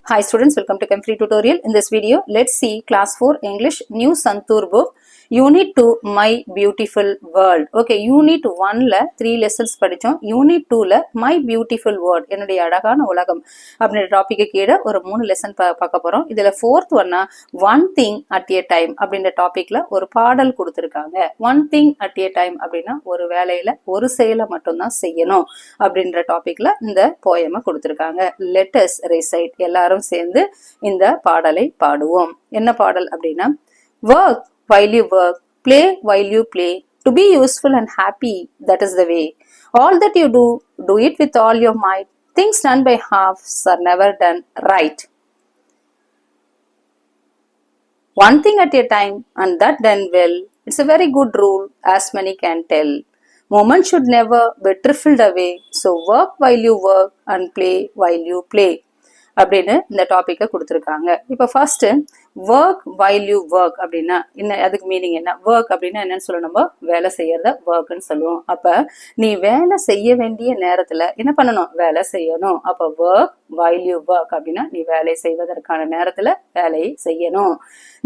Hi students, welcome to Chem Free Tutorial. In this video, let's see Class 4 English New Santur book, Unit 2 My Beautiful World. Okay, Unit 1 ல 3 lessons படிச்சோம். Unit 2 ல My Beautiful World, என்னுடைய அழகான உலகம் அப்படின்ற டாபிக்கு கீழே ஒரு 3 lesson பார்க்க போறோம். இதுல 4th ஒன்னா One Thing at a Time அப்படின்ற டாபிக்ல ஒரு பாடல் கொடுத்துருக்காங்க. One Thing at a Time அப்படின்னா ஒரு வேலையில ஒரு செயலை மட்டும்தான் செய்யணும் அப்படின்ற டாபிக்ல இந்த போயமை கொடுத்துருக்காங்க. Let us recite, எல்லாரும் சேர்ந்து இந்த பாடலை பாடுவோம். என்ன பாடல் அப்படின்னா, work while you work, play while you play, to be useful and happy, that is the way. All that you do, do it with all your might. Things done by halves are never done right. One thing at a time, and that done well. It's a very good rule, as many can tell. Moments should never be trifled away, so work while you work and play while you play அப்படின்னு இந்த டாபிக்கை கொடுத்துருக்காங்க. இப்போ first work while you work அப்படின்னா என்ன, அதுக்கு meaning என்ன? Work அப்படின்னா என்னன்னு சொல்ல, நம்ம வேலை செய்யறத ஒர்க்னு சொல்லுவோம். அப்ப நீ வேலை செய்ய வேண்டிய நேரத்துல என்ன பண்ணணும்? வேலை செய்யணும். அப்ப ஒர்க் வைல் யூ ஒர்க் அப்படின்னா நீ வேலை செய்வதற்கான நேரத்துல வேலையை செய்யணும்.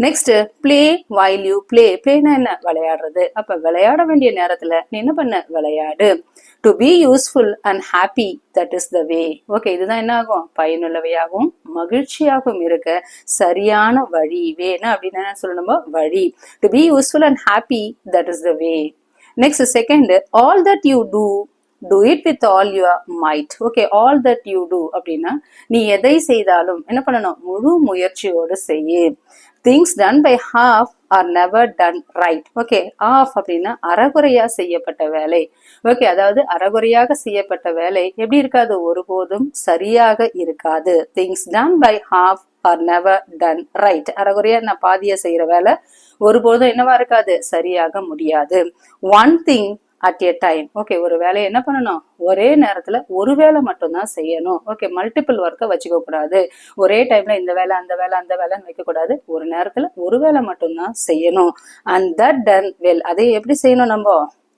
Next play while you play, பிளேனா என்ன? விளையாடுறது. அப்ப விளையாட வேண்டிய நேரத்துல நீ என்ன பண்ண? விளையாடு. To be useful and happy, that is the way. Okay, இதுதான் என்ன ஆகும்? பயனுள்ளவையாகவும் மகிழ்ச்சியாகவும் இருக்க சரியான வழி. வேணா அப்படின்னு என்ன சொல்லணும்? வழி. To be useful and happy, that is the way. Next second, all that you do, do it with all your might. Okay, all that you do அப்படின்னா நீ எதை செய்தாலும் என்ன பண்ணணும்? முழு முயற்சியோடு செய்ய. Things done by half are never done right. Okay, half அப்படின்னா அறகுறையா செய்யப்பட்ட வேலை. ஓகே, அதாவது அறகுறையாக செய்யப்பட்ட வேலை எப்படி இருக்காது? ஒருபோதும் சரியாக இருக்காது. Things done by half are never done right. அறகுறையா நான் பாதியா செய்யற வேலை ஒருபோதும் என்னவா இருக்காது? சரியாக முடியாது. One thing at a time. Okay, ஒரு வேலையை என்ன பண்ணணும்? ஒரே நேரத்துல ஒரு வேலை மட்டும்தான் செய்யணும். ஓகே, மல்டிபிள் ஒர்க்கை வச்சுக்க கூடாது. ஒரே டைம்ல இந்த வேலை அந்த வேலை அந்த வேலைன்னு வைக்க கூடாது. ஒரு நேரத்துல ஒரு வேலை மட்டும்தான் செய்யணும். அண்ட் தட் டன் வெல், அதையும் எப்படி செய்யணும்? நம்ம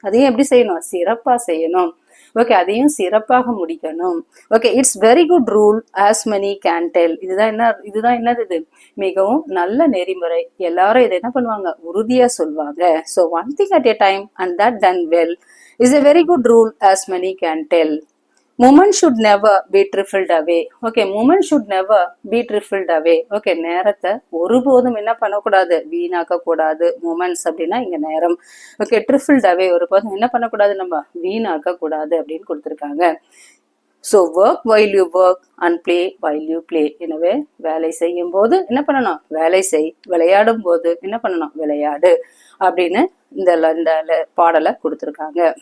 அதையும் எப்படி செய்யணும்? சிறப்பா செய்யணும். ஓகே, அதையும் சிறப்பாக முடிக்கணும். Okay, it's very good rule, as many can tell. இதுதான் என்னது? இது மிகவும் நல்ல நெறிமுறை. எல்லாரும் இதை என்ன பண்ணுவாங்க? உறுதியா சொல்வாங்க. So one thing at a time and that ton well is a very good rule, as many can tell. Moment should never be trifled away. Okay, moment should never be trifled away. Okay, நேரத்தை ஒருபோதும் என்ன பண்ணக்கூடாது? வீணாக்க கூடாது. Moments அப்படின்னா இங்க நேரம். Okay, trifled away ஒருபோதும் என்ன பண்ணக்கூடாது? நம்ம வீணாக்க கூடாது அப்படின்னு கொடுத்துருக்காங்க. So work while you work and play while you play. எனவே வேலை செய்யும் போது என்ன பண்ணணும்? வேலை செய். விளையாடும் போது என்ன பண்ணணும்? விளையாடு அப்படின்னு இந்த பாடலை கொடுத்துருக்காங்க.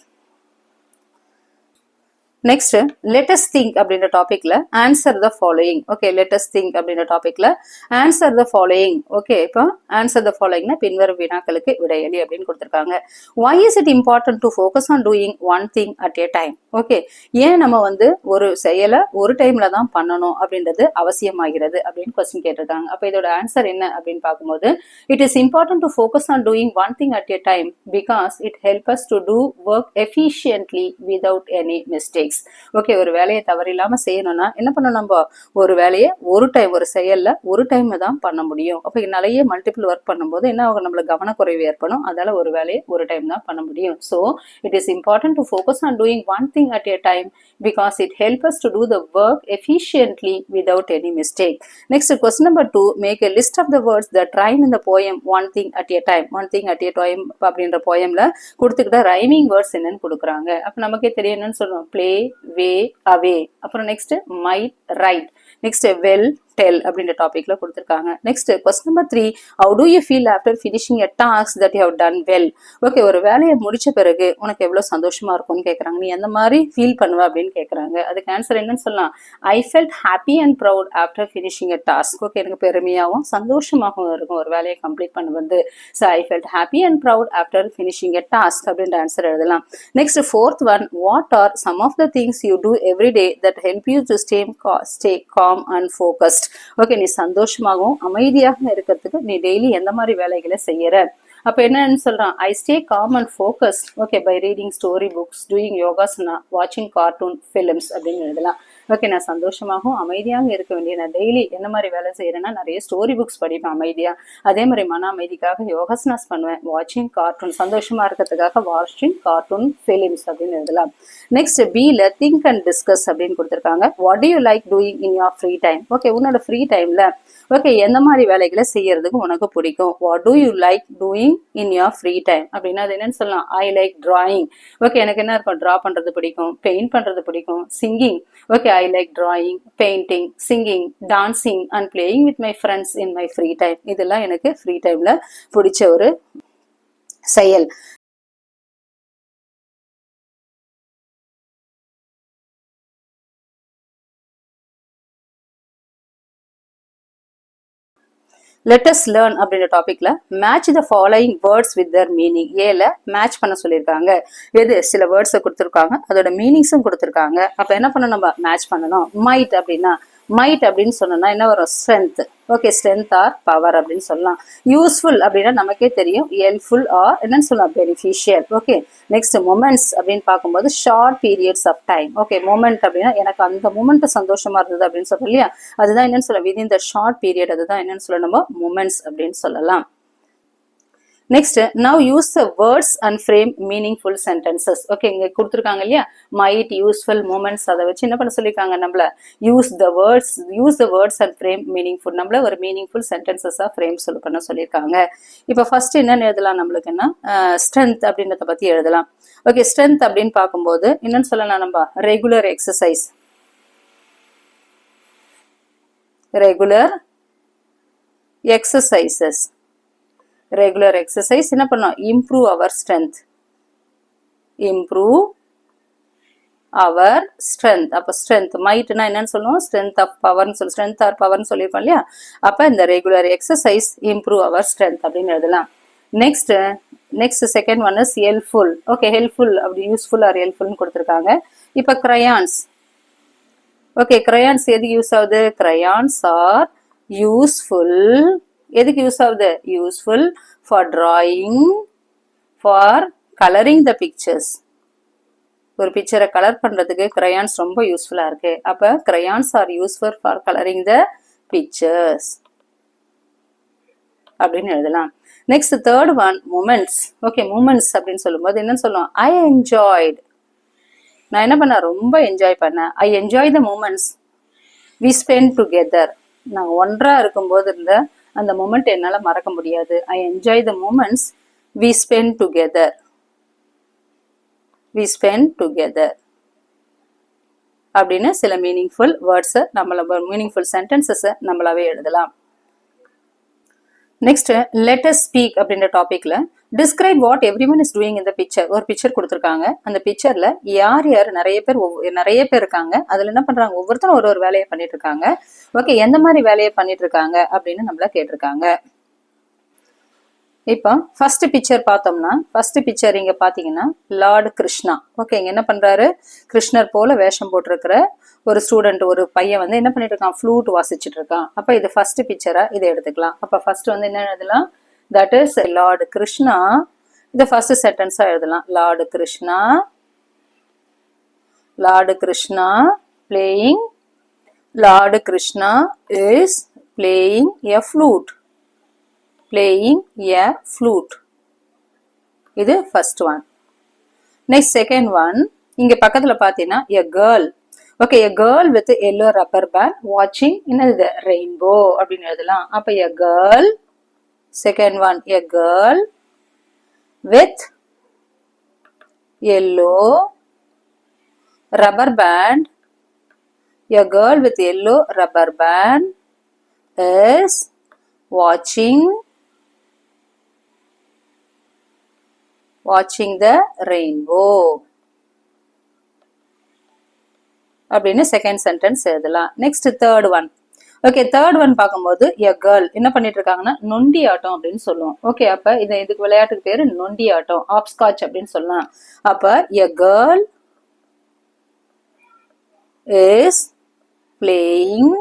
நெக்ஸ்ட் let us think அப்படின்ற டாபிக்ல answer the following. Okay, let us think அப்படின்ற டாபிக்ல ஆன்சர் த ஃபாலோயிங். ஓகே, இப்போ ஆன்சர் த ஃபாலோயிங்னா பின்வரும் வினாக்களுக்கு விடையளி அப்படின்னு கொடுத்துருக்காங்க. why is it important to focus on doing one thing at a time? Okay, ஏன் நம்ம ஒரு செயலை ஒரு டைம்ல தான் பண்ணணும் அப்படின்றது அவசியமாகிறது அப்படின்னு கொஸ்டின் கேட்டிருக்காங்க. அப்ப இதோட ஆன்சர் என்ன அப்படின்னு பார்க்கும்போது, it is important to focus on doing one thing at a time because it helps us to do work efficiently without any mistakes. Okay, ஒரு வேலையை தவறில்லாம செய்யணும்னா என்ன பண்ணணும்? நம்ம ஒரு வேலையை ஒரு செயல்ல ஒரு டைம் தான் பண்ண முடியும். அப்ப நிறைய மல்டிபிள் ஒர்க் பண்ணும்போது என்ன ஆகும்? நம்மளுக்கு கவனக்குறைவு ஏற்படும். அதால ஒரு வேலையை ஒரு டைம் தான் பண்ண முடியும். So it is important to focus on doing one thing at a time because it helps us to do the work efficiently without any mistake. Next, question number 2, make a list of the words that rhyme in the poem one thing at a time. One thing at a time அப்படின்ற போயம்ல கொடுத்துக்கிட்ட rhyming words என்னன்னு கொடுக்குறாங்க. அப்ப நமக்கே தெரியும் என்னன்னு சொல்றோம்? Play, way, away. அப்புறம் next might, right. Next well, tell அப்படின்ற டாபிக்ல கொடுத்துருக்காங்க. Next question number 3, how do you feel after finishing a task that you have done well? Okay, ஒரு வேலையை முடிச்ச பிறகு உனக்கு எவ்வளவு சந்தோஷமா இருக்கும்னு கேட்கறாங்க. நீ எந்த மாதிரி ஃபீல் பண்ணுவ அப்படின்னு கேட்கறாங்க. அதுக்கு ஆன்சர் என்னன்னு சொல்லலாம்? I felt happy and proud after finishing a task. Okay, எனக்கு பெருமையாகவும் சந்தோஷமாகவும் இருக்கும் ஒரு வேலையை கம்ப்ளீட் பண்ண so I felt happy and proud after finishing a task அப்படின்ற ஆன்சர் எழுதலாம். Next fourth one, what are some of the things you do every day that help you to stay calm and focused? Okay, நீ சந்தோஷமாகவும் அமைதியாக இருக்கிறதுக்கு நீ daily எந்த மாதிரி வேலைகளை செய்யற? அப்ப என்னன்னு சொல்றான்? ஐ stay calm and focused okay bye reading story books, doing yogasana, வாட்சிங் கார்ட்டூன் ஃபிலிம்ஸ் அப்படின்னு எழுதலாம். ஓகே, நான் சந்தோஷமாகவும் அமைதியாக இருக்க வேண்டிய, நான் டெய்லி என்ன மாதிரி வேலை செய்யறேன்னா நிறைய ஸ்டோரி புக்ஸ் படிப்பேன் அமைதியா. அதே மாதிரி மன அமைதிக்காக யோகாசனாஸ் பண்ணுவேன். வாட்சிங் கார்ட்டூன், சந்தோஷமா இருக்கிறதுக்காக வாட்சிங் கார்ட்டூன் ஃபிலிம்ஸ் அப்படின்னு எழுதலாம். நெக்ஸ்ட் பில திங்க் அண்ட் டிஸ்கஸ் அப்படின்னு கொடுத்துருக்காங்க. What to you like doing in your free time? Okay, உன்னோட ஃப்ரீ டைம்ல ஓகே எந்த மாதிரி வேலைகளை செய்யறதுக்கு உனக்கு பிடிக்கும்? What to you like doing in your free time அப்படின்னா அது என்னன்னு சொல்லலாம். I like drawing. ஓகே, எனக்கு என்ன இருக்கும்? டிரா பண்றது பிடிக்கும், பெயிண்ட் பண்றது பிடிக்கும், singing. Okay, I like drawing, painting, singing, dancing and playing with my friends in my free time. இதெல்லாம் எனக்கு ஃப்ரீ டைம்ல பிடிச்ச ஒரு செயல். Let us learn அப்படின்ற டாபிக்ல match the following words with Dhar meaning. ஏல மேட்ச் பண்ண சொல்லியிருக்காங்க. எது சில வேர்ட்ஸை கொடுத்துருக்காங்க, அதோட மீனிங்ஸும் கொடுத்துருக்காங்க. அப்ப என்ன பண்ணணும்? நம்ம மேட்ச் பண்ணணும். மைட் அப்படின்னா, மைட் அப்படின்னு சொன்னோம்னா என்ன வரும்? Strength. Okay, strength R power அப்படின்னு சொல்லலாம். யூஸ்ஃபுல் அப்படின்னா நமக்கே தெரியும், ஹெல்ப்ஃபுல் ஆர் என்னன்னு சொல்லலாம்? பெனிஃபிஷியல். ஓகே, நெக்ஸ்ட் மொமெண்ட்ஸ் அப்படின்னு பார்க்கும்போது short periods of time. Okay, moment அப்படின்னா எனக்கு அந்த மொமெண்ட் சந்தோஷமா இருந்தது அப்படின்னு சொல்றோம் இல்லையா, அதுதான் என்னன்னு சொல்ல விதின் த ஷார்ட் பீரியட், அதுதான் என்னன்னு சொல்ல நம்ம மொமெண்ட்ஸ் அப்படின்னு சொல்லலாம். Next now use the words and frame meaningful sentences. Okay, இங்க கொடுத்துருக்காங்க இல்லையா, மைட், யூஸ்ஃபுல், மூமெண்ட்ஸ். அதை வச்சு என்ன பண்ண சொல்லியிருக்காங்க? நம்மள use the words and frame meaningful, நம்மள ஒரு மீனிங்ஃபுல் சென்டென்சஸா ஃப்ரேம் பண்ண சொல்லியிருக்காங்க. இப்போ ஃபர்ஸ்ட் என்னன்னு எழுதலாம்? நம்மளுக்குன்னா ஸ்ட்ரென்த் அப்படின்றத பத்தி எழுதலாம். ஓகே, ஸ்ட்ரென்த் அப்படின்னு பார்க்கும்போது என்னன்னு சொல்லலாம்? நம்ம regular exercise, regular exercises. Regular exercise என்ன பண்ணோம்? Improve our strength, improve our strength. அப்ப ஸ்ட்ரென்த் மைட்னா என்னன்னு சொல்லுவோம்? ஸ்ட்ரென்த் ஆஃப் பவர்னு சொல்லி, ஸ்ட்ரென்த் ஆர் பவர்னு சொல்லியிருப்போம் இல்லையா. அப்ப இந்த regular exercise improve our strength அப்படின்னு எழுதலாம். Next second one is helpful. Okay, helpful அப்படி யூஸ்ஃபுல் ஆர் ஹெல்ப்ஃபுல்னு கொடுத்துருக்காங்க. இப்ப கிரையான்ஸ். ஓகே, கிரையான்ஸ் எதுக்கு யூஸ் ஆகுது? Crayons are useful. எதுக்கு யூஸ் ஆகுது? Useful for drawing, for colouring the pictures. ஒரு பிக்சரை கலர் பண்றதுக்கு கிரையான்ஸ் ரொம்ப யூஸ்ஃபுல்லா இருக்கு. அப்ப crayons are useful for colouring the pictures அப்படின்னு எழுதலாம். Next third one moments. Okay, moments அப்படின்னு சொல்லும்போது என்னன்னு சொல்லுவோம்? I enjoyed. நான் என்ன பண்ண? ரொம்ப என்ஜாய் பண்ணேன். I enjoy the moments we spend together. நாங்கள் ஒன்றா இருக்கும்போது இருந்த அந்த மூமெண்ட் என்னால மறக்க முடியாது. I enjoy the moments we spend together, we spend together அப்படின்னு சில மீனிங்ஃபுல் வேர்ட்ஸை நம்மள, மீனிங்ஃபுல் சென்டென்சஸை நம்மளாவே எழுதலாம். நெக்ஸ்ட் லெட் அஸ் ஸ்பீக் அப்படின்ற டாபிக்ல describe what everyone is doing இந்த பிக்சர். ஒரு பிக்சர் கொடுத்துருக்காங்க. அந்த பிக்சர்ல யார் யார் நிறைய பேர் இருக்காங்க. அதுல என்ன பண்றாங்க? ஒவ்வொருத்தரும் ஒரு வேலையை பண்ணிட்டு இருக்காங்க. ஓகே, எந்த மாதிரி வேலையை பண்ணிட்டு இருக்காங்க அப்படின்னு நம்மள கேட்டிருக்காங்க. இப்போ ஃபர்ஸ்ட் பிக்சர் பார்த்தோம்னா, ஃபர்ஸ்ட் பிக்சர் இங்க பாத்தீங்கன்னா லார்ட் கிருஷ்ணா. ஓகே, இங்க என்ன பண்றாரு? கிருஷ்ணர் போல வேஷம் போட்டிருக்கிற ஒரு ஸ்டூடெண்ட், ஒரு பையன் வந்து என்ன பண்ணிட்டு இருக்கான்? ஃப்ளூட் வாசிச்சுட்டு இருக்கான். அப்ப இது ஃபர்ஸ்ட் பிக்சரா இதை எடுத்துக்கலாம். அப்ப ஃபர்ஸ்ட் வந்து என்ன எழுதலாம்? That is Lord Krishna. இது ஃபர்ஸ்ட் சென்டென்ஸா எழுதலாம். Lord Krishna, Lord Krishna playing, Lord Krishna is playing a flute, playing a flute. இது first one. Next second one, இங்க பக்கத்துல பாத்தீங்கன்னா a girl. Okay, a girl with a yellow rubber band watching the rainbow அப்படின்னு எழுதலாம். அப்ப a girl, second one, a girl with yellow rubber band. A girl with yellow rubber band is watching the rainbow அப்படின்னு second sentence எழுதலாம். Next third one. Okay, third one பார்க்கும்போது எ girl என்ன பண்ணிட்டு இருக்காங்கன்னா நொண்டி ஆட்டம் அப்படின்னு சொல்லுவோம். ஓகே, அப்ப இதுக்கு விளையாட்டுக்கு பேரு நொண்டி ஆட்டம், ஆப்ஸ்காட்ச் அப்படின்னு சொல்லலாம். அப்ப எ girl is playing,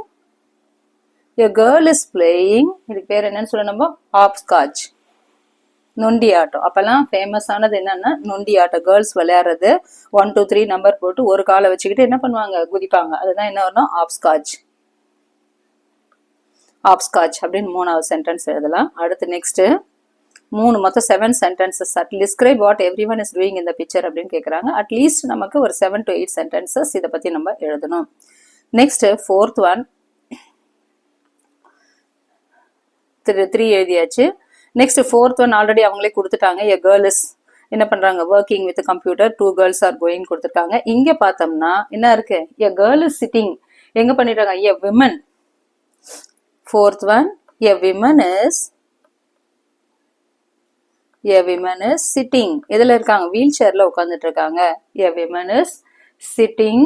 a girl is playing, இதுக்கு பேர் என்னன்னு சொல்ல நம்ம? ஆப்ஸ்காட்ச். நொண்டி ஆட்டம். அப்பெல்லாம் ஃபேமஸானது என்னன்னா நொண்டி ஆட்டம். கேர்ள்ஸ் விளையாடுறது 1 2 3 நம்பர் போட்டு ஒரு காலை வச்சுக்கிட்டு என்ன பண்ணுவாங்க, குதிப்பாங்க. அதுதான் என்ன வரணும், ஆப்ஸ்காட்ச். ஆப்ஸ்காட்ச் அப்படின்னு 3வது சென்டென்ஸ் எழுதலாம். அடுத்து next 3 7 sentences. Describe what every one is doing இந்த பிக்சர் அப்படின்னு கேட்குறாங்க. அட்லீஸ்ட் நமக்கு ஒரு 7 to 8 சென்டென்சஸ் இதை பற்றி நம்ம எழுதணும். நெக்ஸ்ட் 4th ஒன் 3 எழுதியாச்சு. நெக்ஸ்ட் 4th ஒன் ஆல்ரெடி அவங்களே கொடுத்துட்டாங்க. எ கேர்ள் இஸ் என்ன பண்றாங்க, working with computer, 2 girls are going கொடுத்துருக்காங்க. இங்க பார்த்தோம்னா என்ன இருக்கு, எ கேர்ள் இஸ் சிட்டிங் எங்க பண்ணிட்டாங்க, a women. 4th one a women is sitting. இதுல இருக்காங்க, வீல் சேர்ல உட்காந்துட்டு இருக்காங்க. A women is sitting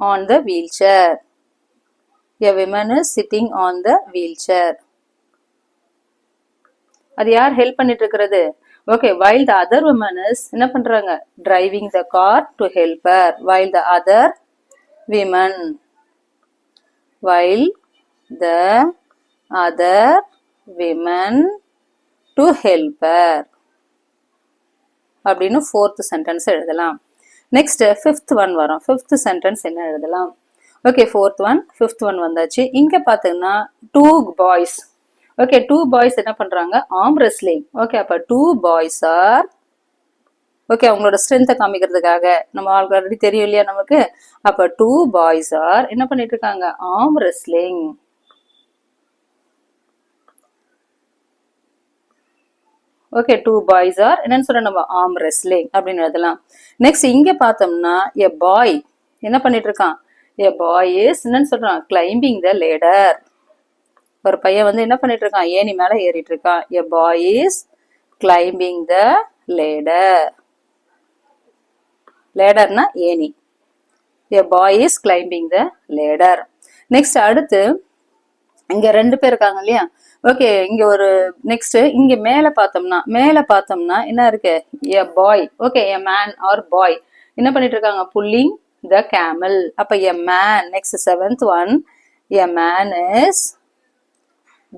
on the wheelchair. A women is sitting on the wheelchair. அது யார் ஹெல்ப் பண்ணிட்டு இருக்கிறது, okay. while the other woman is என்ன பண்றாங்க, driving the car to help her. while the other women to help her அப்படின்னு 4th sentence எழுதலாம். Next 5th one வரும். 5th sentence என்ன எழுதலாம், okay. 4th one 5th one வந்தாச்சு. இங்க பாத்தீங்கன்னா 2 பாய்ஸ், ஓகே. 2 பாய்ஸ் என்ன பண்றாங்க, ஆர்ம் ரெஸ்லிங். ஓகே, அப்ப 2 பாய்ஸ் ஆர், ஓகே, அவங்களோட ஸ்ட்ரென்த்தை காமிக்கிறதுக்காக, நம்ம ஆல்ரெடி தெரியும் இல்லையா நமக்கு. அப்ப 2 பாய்ஸ் ஆர் என்ன பண்ணிட்டு இருக்காங்க, arm wrestling. Okay, 2 boys are என்னன்னு சொல்ற நம்ம, ஆர்ம் ரெஸ்லிங் அப்படின்னு எழுதலாம். நெக்ஸ்ட் இங்க பார்த்தோம்னா எ பாய் என்ன பண்ணிட்டு இருக்கான், எ பாய் இஸ் என்னன்னு சொல்றான், கிளைம்பிங் த லேடர். ஒரு பையன் வந்து என்ன பண்ணிட்டு இருக்கான், ஏணி மேல ஏறிட்டு இருக்கான். A boy is climbing the ladder. லேடர்னா ஏணி. A boy is climbing the ladder. Next அடுத்து இங்க 2 பேர் இருக்காங்க இல்லையா, ஓகே. இங்க ஒரு நெக்ஸ்ட் இங்க மேல பார்த்தோம்னா என்ன இருக்கு, a boy, okay. A man or boy என்ன பண்ணிட்டு இருக்காங்க, புல்லிங் த கேமல். அப்ப a man. Next 7th one a man is,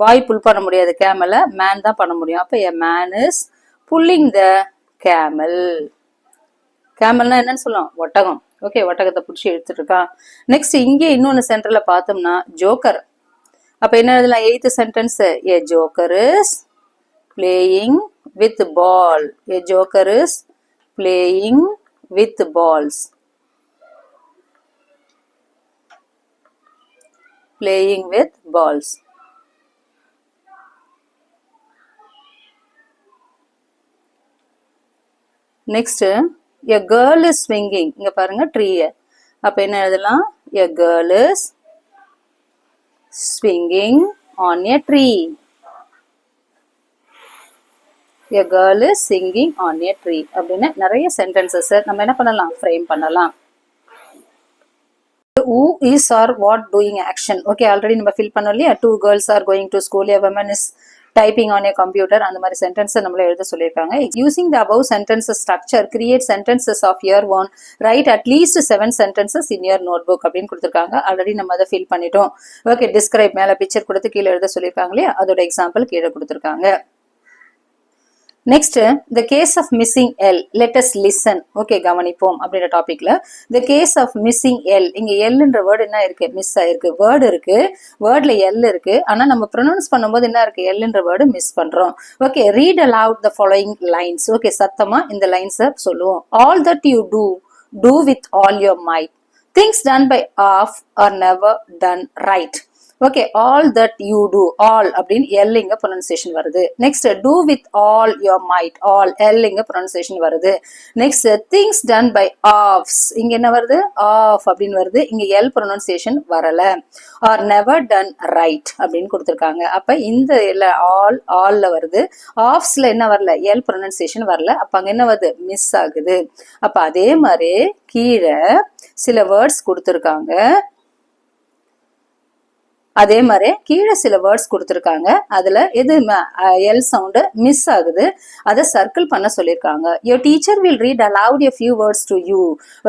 boy pull பண்ண முடியாது கேமல, மேன் தான் பண்ண முடியும். அப்ப a man is pulling the camel. கேமல்னா என்னன்னு சொல்லுவோம், ஒட்டகம். ஓகே, ஒட்டகத்தை பிடிச்சி எடுத்துட்டு இருக்கான். நெக்ஸ்ட் இங்கே இன்னொன்னு சென்டர்ல பார்த்தோம்னா ஜோக்கர். அப்ப என்ன எழுதலாம், 8th sentence, a joker is playing with ball. A joker is playing with balls. Playing with balls. Next a girl is swinging. இங்க பாருங்க ட்ரீ. அப்ப என்ன எழுதலாம், a girl is swinging on a tree. A girl is singing on a tree அப்படின்னு நிறைய sentences நம்ம என்ன பண்ணலாம், ஃப்ரேம் பண்ணலாம். who is or what doing action. Okay, already நம்ம ஃபில் பண்ணோம் இல்லையா. 2 girls are going to school, a woman is typing on a computer. அந்த மாதிரி சென்டென்ஸ் நம்மள எழுத சொல்லியிருக்காங்க. using the above sentences structure create sentences of your own. write at least 7 sentences in your notebook அப்படின்னு கொடுத்துருக்காங்க. Already நம்ம அதை fill பண்ணிட்டோம். ஓகே, டிஸ்கிரைப் மேல பிக்சர் கொடுத்து கீழே எழுத சொல்லியிருக்காங்க இல்லையா, அதோட எக்ஸாம்பிள் கீழே கொடுத்துருக்காங்க. Next the case of missing L. let us listen. Okay, கவனிப்போம் அப்படின்ற டாபிக்ல the case of missing L. இங்க Lன்ற வேர்டு என்ன இருக்கு, மிஸ் ஆயிருக்கு. வேர்டு இருக்கு, வேர்ட்ல L இருக்கு, ஆனா நம்ம ப்ரொனவுன்ஸ் பண்ணும்போது என்ன இருக்கு, Lன்ற வேர்டு மிஸ் பண்றோம். Okay, read aloud the following lines. Okay, சத்தமா இந்த லைன்ஸை சொல்லுவோம். all that you do with all your might. things done by half are never done right. Okay, all that you do. All அப்படின்னு L இங்க pronunciation வருது. Next do with all your might. All L இங்க pronunciation வருது. Next things done by halves. இங்க என்ன வருது, half அப்படின்னு வருது. இங்க எல் ப்ரொனன்சியேஷன் வரல. ஆர் நெவர் டன் ரைட் அப்படின்னு கொடுத்துருக்காங்க. அப்ப இந்த ஆல்ல வருது. ஆஃப்ஸ்ல என்ன வரல, எல் ப்ரொனன்சியேஷன் வரல. அப்ப அங்க என்ன வருது, மிஸ் ஆகுது. அப்ப அதே மாதிரி கீழே சில வேர்ட்ஸ் கொடுத்துருக்காங்க. அதே மாதிரி கீழே சில வேர்ட்ஸ் கொடுத்துருக்காங்க. அதுல எது எல் சவுண்டு மிஸ் ஆகுது, அதை சர்க்கிள் பண்ண சொல்லியிருக்காங்க. Your teacher will read allowed a few words to you.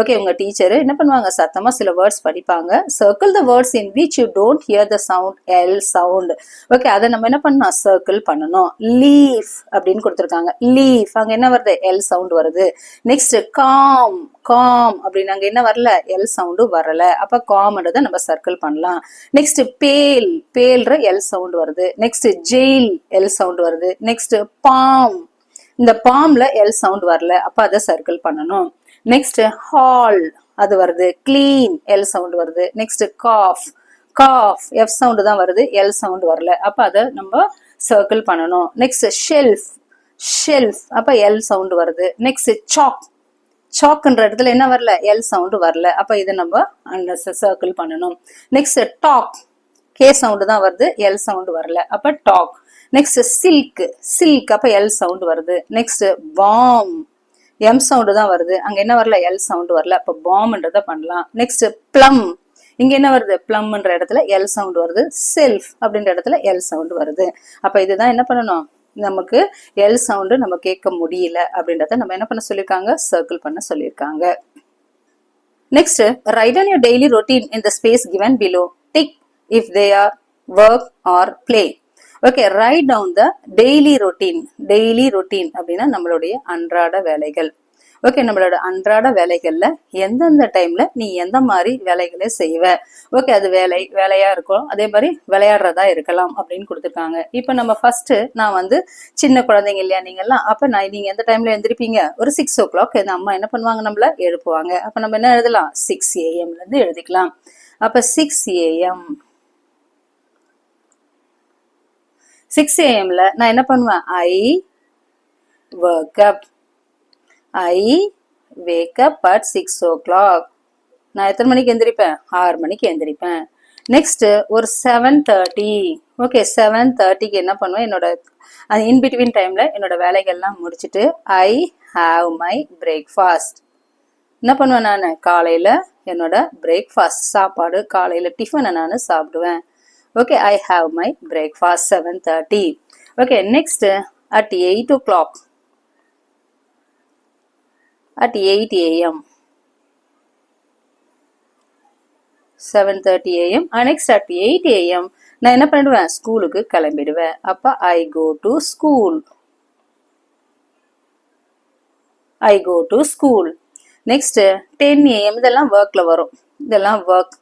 Okay, உங்க டீச்சர் என்ன பண்ணுவாங்க, சத்தமா சில வேர்ட்ஸ் படிப்பாங்க. Circle the words in which you don't here the sound L sound. Okay, அதை நம்ம என்ன பண்ணணும், சர்க்கிள் பண்ணணும். லீஃப் அப்படின்னு கொடுத்துருக்காங்க. லீஃப் அங்க என்ன வருது, எல் சவுண்ட் வருது. நெக்ஸ்ட் காம், காம் அப்படின்னு அங்க என்ன வரல, எல் சவுண்டு வரல. அப்ப காம்ன்றதை நம்ம சர்க்கிள் பண்ணலாம். நெக்ஸ்ட் பேல், பேல்ற எல் சவுண்ட் வருது. நெக்ஸ்ட் ஜெயில், எல் சவுண்ட் வருது. நெக்ஸ்ட் பாம், இந்த பாம்ல எல் சவுண்ட் வரல, அப்ப அதை சர்க்கிள் பண்ணணும். நெக்ஸ்ட் ஹால், அது வருது. கிளீன், எல் சவுண்ட் வருது. Next calf, calf F sound தான் வருது, எல் சவுண்ட் வரல, அப்ப அதை நம்ம சர்க்கிள் பண்ணணும். நெக்ஸ்ட் ஷெல்ஃப், ஷெல்ஃப் அப்ப எல் சவுண்ட் வருது. நெக்ஸ்ட் சாக், சாக்ன்ற இடத்துல என்ன வரல, எல் சவுண்டு வரல, அப்ப இதை நம்ம சர்க்கிள் பண்ணணும். நெக்ஸ்ட் டாக், கே சவுண்டு தான் வருது, எல் சவுண்டு வரல, அப்ப டாக். நெக்ஸ்ட் சில்க், சில்க் அப்ப எல் சவுண்டு வருது. நெக்ஸ்ட் பாம், எம் சவுண்டு தான் வருது, அங்க என்ன வரல, எல் சவுண்டு வரல, அப்ப பாம்ன்றத பண்ணலாம். நெக்ஸ்ட் பிளம், இங்க என்ன வருது, பிளம்ன்ற இடத்துல எல் சவுண்ட் வருது. செல்ஃப் அப்படின்ற இடத்துல எல் சவுண்ட் வருது. அப்ப இதுதான் என்ன பண்ணணும், நமக்கு எல் சவுண்டு நம்ம கேட்க முடியல அப்படின்றத நம்ம என்ன பண்ண சொல்லியிருக்காங்க, சர்க்கிள் பண்ண சொல்லியிருக்காங்க. Next, write on your daily routine in the space given below. Tick if they are work or play. Okay, write down the daily routine. Daily routine அப்படின்னா நம்மளுடைய அன்றாட வேலைகள். ஓகே, நம்மளோட அன்றாட வேலைகள்ல எந்தெந்த டைம்ல நீ எந்த மாதிரி வேலைகளை செய்வ. ஓகே, அது வேலையா இருக்கும், அதே மாதிரி விளையாடுறதா இருக்கலாம் அப்படின்னு கொடுத்துருக்காங்க. இப்ப நம்ம ஃபர்ஸ்ட், நான் வந்து சின்ன குழந்தைங்க இல்லையா நீங்கெல்லாம், அப்ப நீங்க எந்த டைம்ல எழுந்திருப்பீங்க, ஒரு 6 o'clock இந்த அம்மா என்ன பண்ணுவாங்க, நம்மள எழுப்புவாங்க. அப்ப நம்ம என்ன எழுதலாம், 6 AM இருந்து எழுதிக்கலாம். அப்ப 6 AM, 6 AM-ல நான் என்ன பண்ணுவேன், ஐ wake up, I wake up at 6 o'clock. நான் எத்தனை மணிக்கு எந்திரிப்பேன், 6 மணிக்கு எந்திரிப்பேன். நெக்ஸ்ட் ஒரு 7:30. ஓகே, 7:30க்கு என்ன பண்ணுவேன், என்னோட இன்பிட்வீன் டைம்ல என்னோட வேலைகள்லாம் முடிச்சுட்டு ஐ ஹாவ் மை பிரேக்ஃபாஸ்ட். என்ன பண்ணுவேன், நான் காலையில என்னோட பிரேக்ஃபாஸ்ட் சாப்பாடு, காலையில டிஃபனை நான் சாப்பிடுவேன். Okay, I have my breakfast 7:30. Okay, next at 8 o'clock. At 8 AM, 7:30 AM. Next at 8 AM நான் என்ன பண்ணிடுவேன், ஸ்கூலுக்கு கிளம்பிடுவேன். அப்ப I go to school. I go to school. Next 10 AM, இதெல்லாம் ஒர்க்ல வரும், இதெல்லாம் ஒர்க்,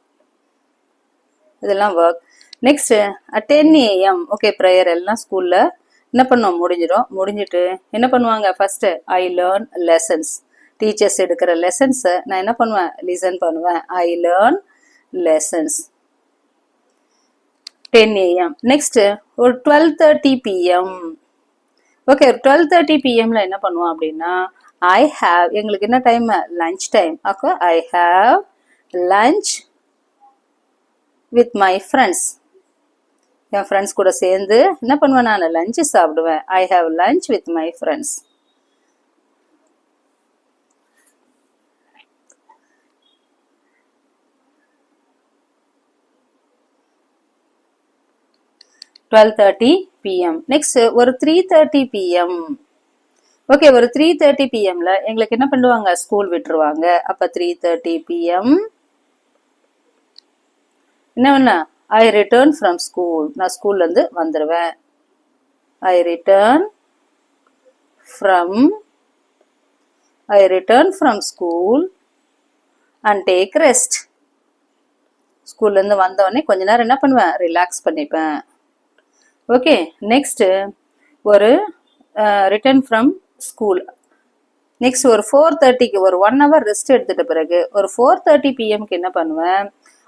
இதெல்லாம் work. Next at 10 AM, okay, prayer எல்லாம் ஸ்கூல்ல என்ன பண்ணுவோம், முடிஞ்சிடும். முடிஞ்சிட்டு என்ன பண்ணுவாங்க, first I learn lessons. Teachers எடுக்கிற லெசன்ஸை நான் என்ன பண்ணுவேன், லிசன் பண்ணுவேன். I learn lessons 10 AM. Next ஒரு 12:30 PM. ஓகே, 12:30 PMல என்ன பண்ணுவோம் அப்படின்னா, ஐ ஹாவ், எங்களுக்கு என்ன டைம், லஞ்ச் டைம். அப்போ I have lunch with my friends. என் ஃப்ரெண்ட்ஸ் கூட சேர்ந்து என்ன பண்ணுவேன், நான் லஞ்சு சாப்பிடுவேன். I have lunch with my friends. (12:30 PM). Next ஒரு 3:30 PM. ஓகே, ஒரு 3:30 PMல எங்களுக்கு என்ன பண்ணுவாங்க, ஸ்கூல் விட்டுருவாங்க. அப்ப 3:30 PM என்ன பண்ண, ஐ ரிட்டர்ன் ஃப்ரம் ஸ்கூல். நான் ஸ்கூல்ல இருந்து வந்துடுவேன். I return from school and take rest. ஸ்கூல்ல இருந்து வந்தோடனே கொஞ்ச நேரம் என்ன பண்ணுவேன், ரிலாக்ஸ் பண்ணிப்பேன். ஓகே, நெக்ஸ்ட் ஒரு ரிட்டர்ன் ஃப்ரம் ஸ்கூல். நெக்ஸ்ட் ஒரு 4:30க்கு ஒரு 1 hour ரெஸ்ட் எடுத்துட்ட பிறகு ஒரு 4:30 PMக்கு என்ன பண்ணுவேன்,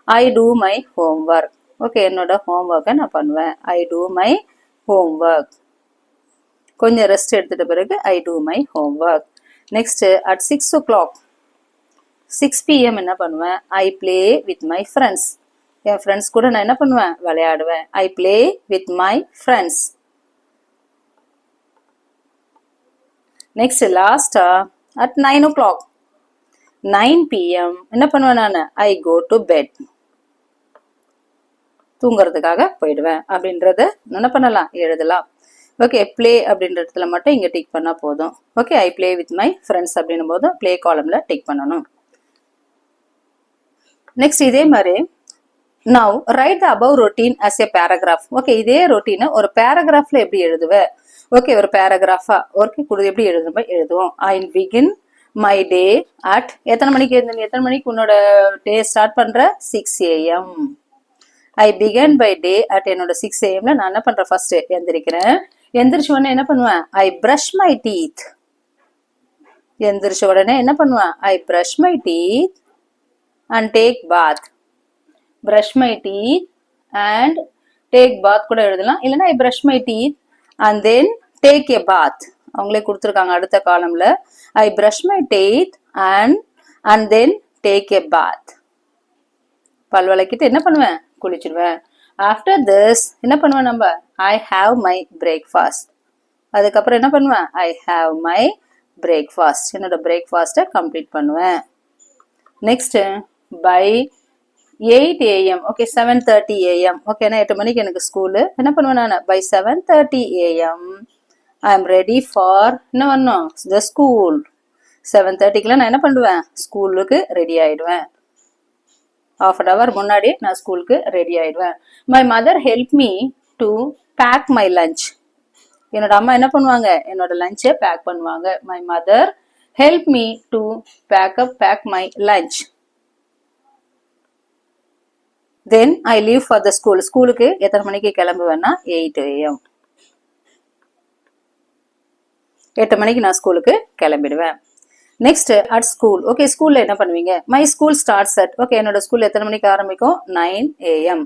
I do my homework. Okay, என்னோட ஹோம்ஒர்க்கை நான் பண்ணுவேன். I do my homework. கொஞ்சம் ரெஸ்ட் எடுத்துட்ட பிறகு I do my homework. Next at 6 o'clock, 6 PM என்ன பண்ணுவேன், I play with my friends. என் ஃப்ரெண்ட்ஸ் கூட நான் என்ன பண்ணுவேன், விளையாடுவேன். I play with my friends. Next லாஸ்டா at 9 o'clock, 9 PM என்ன பண்ணுவேன், நான் ஐ கோ டு பெட். தூங்குறதுக்காக போயிடுவேன் அப்படின்றத என்ன பண்ணலாம், எழுதலாம். ஓகே, பிளே அப்படின்ற இடத்துல மட்டும் இங்கே டிக் பண்ணால் போதும். Okay, I play with my friends அப்படின்னும் போது பிளே காலமில் டிக் பண்ணணும். நெக்ஸ்ட் இதே மாதிரி now write the above routine as a paragraph. Okay, இதே ரொட்டீனை ஒரு பேராகிராஃப்ல எப்படி எழுதுவ? ஓகே, ஒரு பேராகிராஃபா ஓகே எப்படி எழுதுவோம். I begin my day at எத்தனை மணிக்கு உன்னோட டே ஸ்டார்ட் பண்ற? 6 AM. I began by day at என்னோட 6 AM நான் என்ன பண்றேன், ஃபர்ஸ்ட் எந்திரிக்கிறேன். எந்திரிச்ச உடனே என்ன பண்ணுவேன், ஐ பிரஷ் மை டீத். எந்திரிச்ச உடனே என்ன பண்ணுவேன், I brush my teeth and take bath. Brush my teeth and take bath கூட எழுதலாம். இல்லைன்னா I brush my teeth and then take a bath. அவங்களே கொடுத்துருக்காங்க அடுத்த காலம்ல. I brush my teeth and then take a bath. பல் விளக்கிட்டு என்ன பண்ணுவேன், குளிச்சிடுவேன். ஆஃப்டர் திஸ் என்ன பண்ணுவேன் நம்ம, ஐ ஹாவ் மை பிரேக்ஃபாஸ்ட். அதுக்கப்புறம் என்ன பண்ணுவேன், ஐ ஹாவ் மை பிரேக்ஃபாஸ்ட். என்னோட பிரேக்ஃபாஸ்ட்டை கம்ப்ளீட் பண்ணுவேன். Next by 8 AM. Okay, 7:30 AM. Okay, ஏன்னா 8 மணிக்கு எனக்கு ஸ்கூலு. என்ன பண்ணுவேன் நான், by 7:30 AM I am ready for என்ன பண்ணணும், த ஸ்கூல். 7:30க்குலாம் நான் என்ன பண்ணுவேன், ஸ்கூலுக்கு ரெடி ஆயிடுவேன். ½ an hour முன்னாடி நான் ஸ்கூலுக்கு ரெடி ஆயிடுவேன். My mother help me to pack my lunch. என்னோட அம்மா என்ன பண்ணுவாங்க, என்னோட லஞ்சை பேக் பண்ணுவாங்க. My mother help me to pack my lunch. Then I leave for the school. ஸ்கூலுக்கு எத்தனை மணிக்கு கிளம்புவேன்னா 8 AM. 8 மணிக்கு நான் ஸ்கூலுக்கு கிளம்பிடுவேன். Next at school. ஓகே, ஸ்கூல்ல என்ன பண்ணுவீங்க, மை ஸ்கூல் ஸ்டார்ட்ஸ் அட். ஓகே, என்னோட ஸ்கூல் எத்தனை மணிக்கு ஆரம்பிக்கும், 9 AM.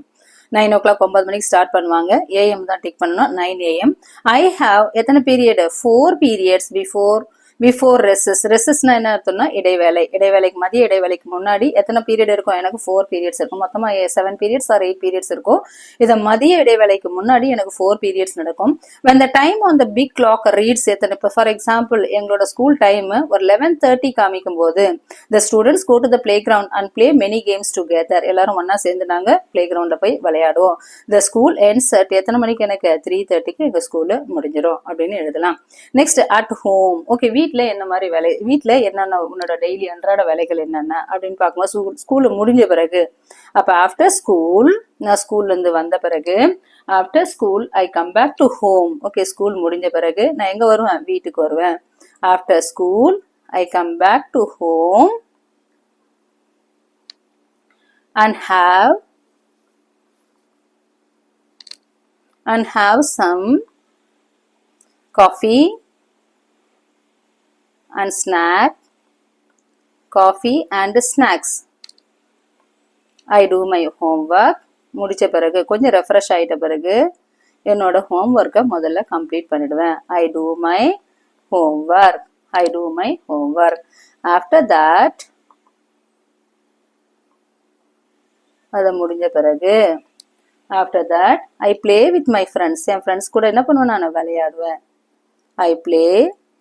9 o'clock 9 மணிக்கு ஸ்டார்ட் பண்ணுவாங்க. AM தான் டிக் பண்ணணும். 9 AM. ஐ ஹாவ் எத்தனை பீரியட், 4 periods பிஃபோர் ரெசஸ்னா என்ன அர்த்தம்னா இடைவேளைக்கு மதிய இடைவேளைக்கு முன்னாடி எத்தனை பீரியட் இருக்கும், எனக்கு 4 periods இருக்கும். மொத்தமா 7 periods or 8 periods இருக்கும். இதை மதிய இடைவேளைக்கு முன்னாடி எனக்கு 4 periods நடக்கும். when the time on the big clock reads எத்தனை, இப்போ ஃபார் எக்ஸாம்பிள் எங்களோட ஸ்கூல் டைம் ஒரு 11:30 காமிக்கும் போது the students go to the playground and play many games together. எல்லாரும் ஒன்னா சேர்ந்து நாங்க பிளே கிரவுண்ட்ல போய் விளையாடுவோம். the school ends at எத்தனை மணிக்கு, எனக்கு 3:30க்கு எங்க ஸ்கூலு முடிஞ்சிடும் அப்படின்னு எழுதலாம். Next at home. ஓகே, வீட்ல என்ன மாதிரி வேலை, வீட்ல என்னென்ன உன்னோட டெய்லி அன்றாட வேலைகள் என்னென்ன அப்படின்னு பார்க்கும்போது ஸ்கூலு முடிஞ்ச பிறகு, அப்ப ஆஃப்டர் ஸ்கூல் நான் ஸ்கூல்ல இருந்து வந்த பிறகு, after school I come back to home. Okay, school முடிஞ்ச பிறகு நான் எங்க வருவேன், வீட்டுக்கு வருவேன். After school I come back to home and have some coffee and snacks. I do my homework. முடிச்ச பிறகு கொஞ்சம் ரெஃப்ரெஷ் ஆயிட்ட பிறகு என்னோட ஹோம்ஒர்க்கை முதல்ல கம்ப்ளீட் பண்ணிடுவேன். I do my homework. After that அது முடிஞ்ச பிறகு after that I play with my friends. என் ஃப்ரெண்ட்ஸ் கூட என்ன பண்ணுவேன், நான் விளையாடுவேன். ஐ பிளே,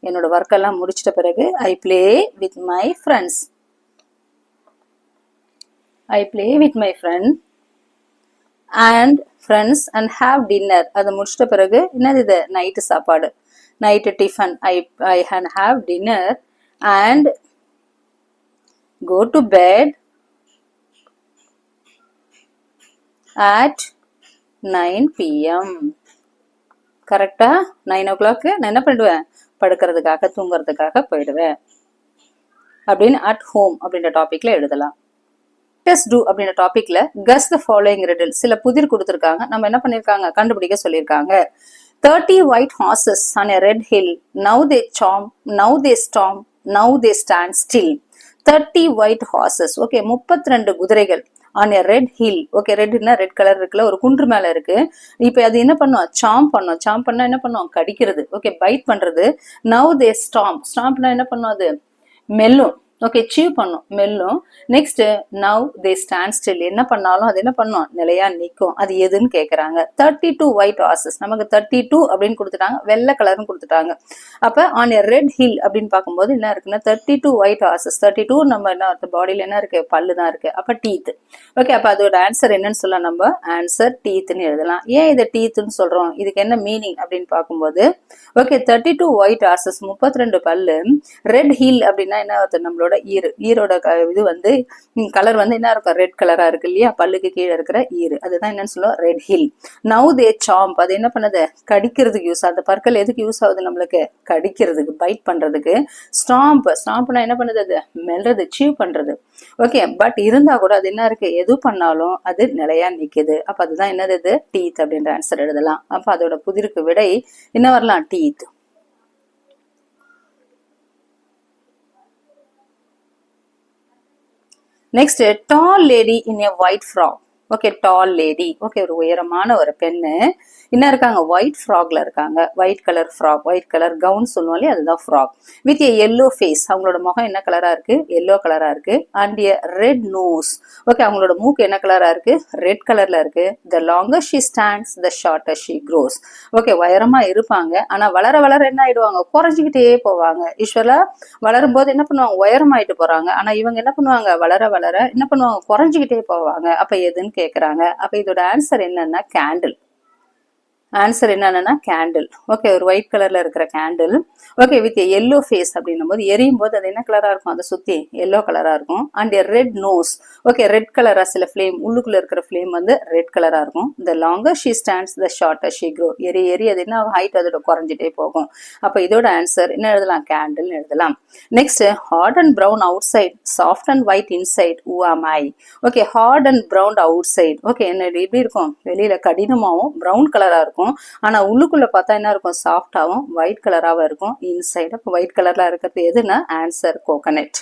என்னோட ஒர்க் எல்லாம் முடிச்சிட்ட பிறகு I play with my friends. I play with my friends and have dinner. அதை முடிச்சிட்ட பிறகு என்னது, இது நைட்டு சாப்பாடு, night tiffin. I have dinner and go to bed at 9 PM. கரெக்டா 9 o'clock நான் என்ன பண்ணுவேன், படுக்கிறதுக்காக தூங்குறதுக்காக போயிடுவேன் அப்படின்னு அட் ஹோம் அப்படின்ற டாபிக்ல எழுதலாம். டெஸ்ட் டூ அப்படின்ற டாபிக்ல கஸ் த ஃபாலோயிங் riddle. சில புதிர் கொடுத்துருக்காங்க, நம்ம என்ன பண்ணிருக்காங்க, கண்டுபிடிக்க சொல்லியிருக்காங்க. 30 white horses on a red hill. Now they storm, now they stand still. 30 white horses. Okay, 32 குதிரைகள் on a red hill. Okay, ரெட்னா ரெட் கலர் இருக்குல்ல, ஒரு குன்று மேல இருக்கு. இப்ப அது என்ன பண்ணும், சாம் பண்ணா என்ன பண்ணும், கடிக்கிறது. ஓகே, பைட் பண்றது. நவ் தே ஸ்டாம்ப்னா என்ன பண்ணும், அது மெல்லும். ஓகே சீவ் பண்ணும் மெல்லும். Next now they stand still, என்ன பண்ணாலும் அது என்ன பண்ணும், நிலையா நிற்கும். அது எதுன்னு கேட்கறாங்க. 32 ஒயிட் ஹார்சஸ், நமக்கு 32 அப்படின்னு கொடுத்துட்டாங்க, வெள்ளை கலர்னு கொடுத்துட்டாங்க. அப்ப ஆன் எ ரெட் ஹில் அப்படின்னு பார்க்கும்போது என்ன இருக்குன்னா 32 ஒயிட் ஹார்சஸ். 32 நம்ம என்ன பாடியில என்ன இருக்கு, பல்லு தான் இருக்கு. அப்ப டீத். ஓகே, அப்ப அதோட ஆன்சர் என்னன்னு சொல்லலாம், நம்ம ஆன்சர் டீத்னு எழுதலாம். ஏன் இதை டீத்னு சொல்றோம், இதுக்கு என்ன மீனிங் அப்படின்னு பார்க்கும்போது ஓகே 32 ஒயிட் ஹார்சஸ் 32 பல்லு. ரெட் ஹில் அப்படின்னா என்ன அர்த்தம், நம்மளோட ஈரோட இது வந்து கலர் வந்து என்ன இருக்கும், ரெட் கலரா இருக்கு இல்லையா, பல்லுக்கு கீழே இருக்கிற ஈரு, அதுதான் என்னன்னு சொல்லுவோம் red hill. Now they champ, அது என்ன பண்ணுது, கடிக்கிறதுக்கு யூஸ். அந்த பற்கள் எதுக்கு யூஸ் ஆகுது, நம்மளுக்கு கடிக்கிறதுக்கு, பைட் பண்றதுக்கு. ஸ்டாம்ப்னா என்ன பண்ணுது, அது மெல்றது, சீவ் பண்றது. ஓகே, பட் இருந்தா கூட அது என்ன இருக்கு, எது பண்ணாலும் அது நிலையா நிக்குது. அப்ப அதுதான் என்னது, இது டீத் அப்படின்ற ஆன்சர் எழுதலாம். அப்ப அதோட புதிருக்கு விடை என்ன வரலாம், teeth. Next tall lady in a white frock. Okay tall lady, okay ஒரு உயரமான ஒரு பெண்ணு என்ன இருக்காங்க, ஒயிட் ஃப்ராக்ல இருக்காங்க. White colour frock, white colour gown சொல்லுவோம் இல்லையா, அதுதான் frock. With a yellow face, அவங்களோட முகம் என்ன கலரா இருக்கு, எல்லோ கலரா இருக்கு. And a red nose, okay அவங்களோட மூக்கு என்ன கலரா இருக்கு, ரெட் கலர்ல இருக்கு. The longer she stands the shorter she grows. Okay உயரமா இருப்பாங்க, ஆனா வளர வளர என்ன ஆயிடுவாங்க, குறைஞ்சிக்கிட்டே போவாங்க. யூஸ்வலா வளரும் போது என்ன பண்ணுவாங்க, உயரமாயிட்டு போறாங்க. ஆனா இவங்க என்ன பண்ணுவாங்க, வளர வளர என்ன பண்ணுவாங்க, குறைஞ்சிக்கிட்டே போவாங்க. அப்ப எதுன்னு கேக்குறாங்க. அப்ப இதோட ஆன்சர் என்னன்னா கேண்டில். ஆன்சர் என்னன்னா கேண்டில். ஓகே ஒரு ஒயிட் கலர்ல இருக்கிற candle. Okay with yellow face அப்படின்னும் போது எரியும் போது அது என்ன கலரா இருக்கும், அதை சுத்தி எல்லோ கலரா இருக்கும். And red nose, okay red கலரா, சில ஃபிளேம் உள்ளுக்குள்ள இருக்கிற ஃபிளேம் வந்து ரெட் கலரா இருக்கும். த longer she stands the shorter she grow, எரி எரி அது என்ன ஹைட் அதோட குறைஞ்சிட்டே போகும். அப்ப இதோட ஆன்சர் என்ன எழுதலாம், கேண்டில் எழுதலாம். Next hard and brown outside, soft and white inside, who am I. Okay hard and brown outside, okay என்ன எப்படி இருக்கும், வெளியில கடினமாவும் ப்ரௌன் கலரா இருக்கும். ஆனா உள்ளுக்குள்ள பார்த்தா என்ன இருக்கும், சாஃப்டாவும் ஒயிட் கலராவும் இருக்கும் இன்சைட். அப்ப ஒயிட் கலர்ல இருக்கிறது எதுனா answer coconut.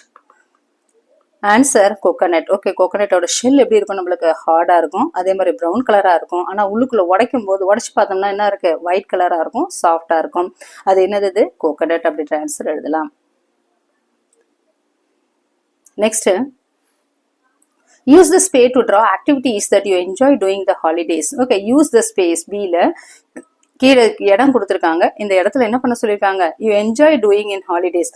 Answer coconut. Okay கோகனட்டோட ஷெல் எப்படி இருக்கும், நம்மளுக்கு ஹார்டா இருக்கும், அதே மாதிரி ப்ரௌன் கலரா இருக்கும். ஆனா உள்ளுக்குள்ள உடைக்கும் போது உடைச்சு பார்த்தோம்னா என்ன இருக்கு, ஒயிட் கலரா இருக்கும், சாஃப்டா இருக்கும். அது என்னது, கோகனட் அப்படின்ற ஆன்சர் எழுதலாம். Next use the space to draw activities that you enjoy doing the holidays. Okay, use the space. B-ல கீழே இடம் கொடுத்துருக்காங்க. இந்த இடத்துல என்ன பண்ண சொல்லியிருக்காங்க, you enjoy doing in holidays.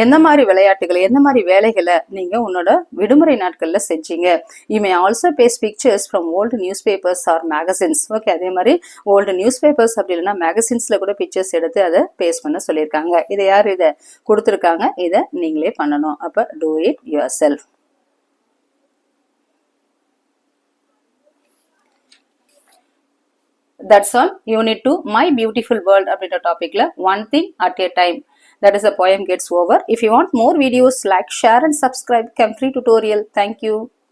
எந்த மாதிரி விளையாட்டுகளை, எந்த மாதிரி வேலைகளை நீங்க உன்னோட விடுமுறை நாட்கள்ல செஞ்சீங்க. You may also paste pictures from old newspapers or magazines. Okay அதே மாதிரி ஓல்டு நியூஸ் பேப்பர்ஸ் அப்படி இல்லைன்னா மேகசின்ஸ்ல கூட பிக்சர்ஸ் எடுத்து அதை பேஸ்ட் பண்ண சொல்லியிருக்காங்க. இதை யார் இதை கொடுத்துருக்காங்க, இதை நீங்களே பண்ணணும். அப்ப do it your self. That's all. Unit 2 My Beautiful World அப்படின்ற டாபிக்ல one thing at a time, that is the poem gets over. If you want more videos, like, share and subscribe Chem Free Tutorial. Thank you.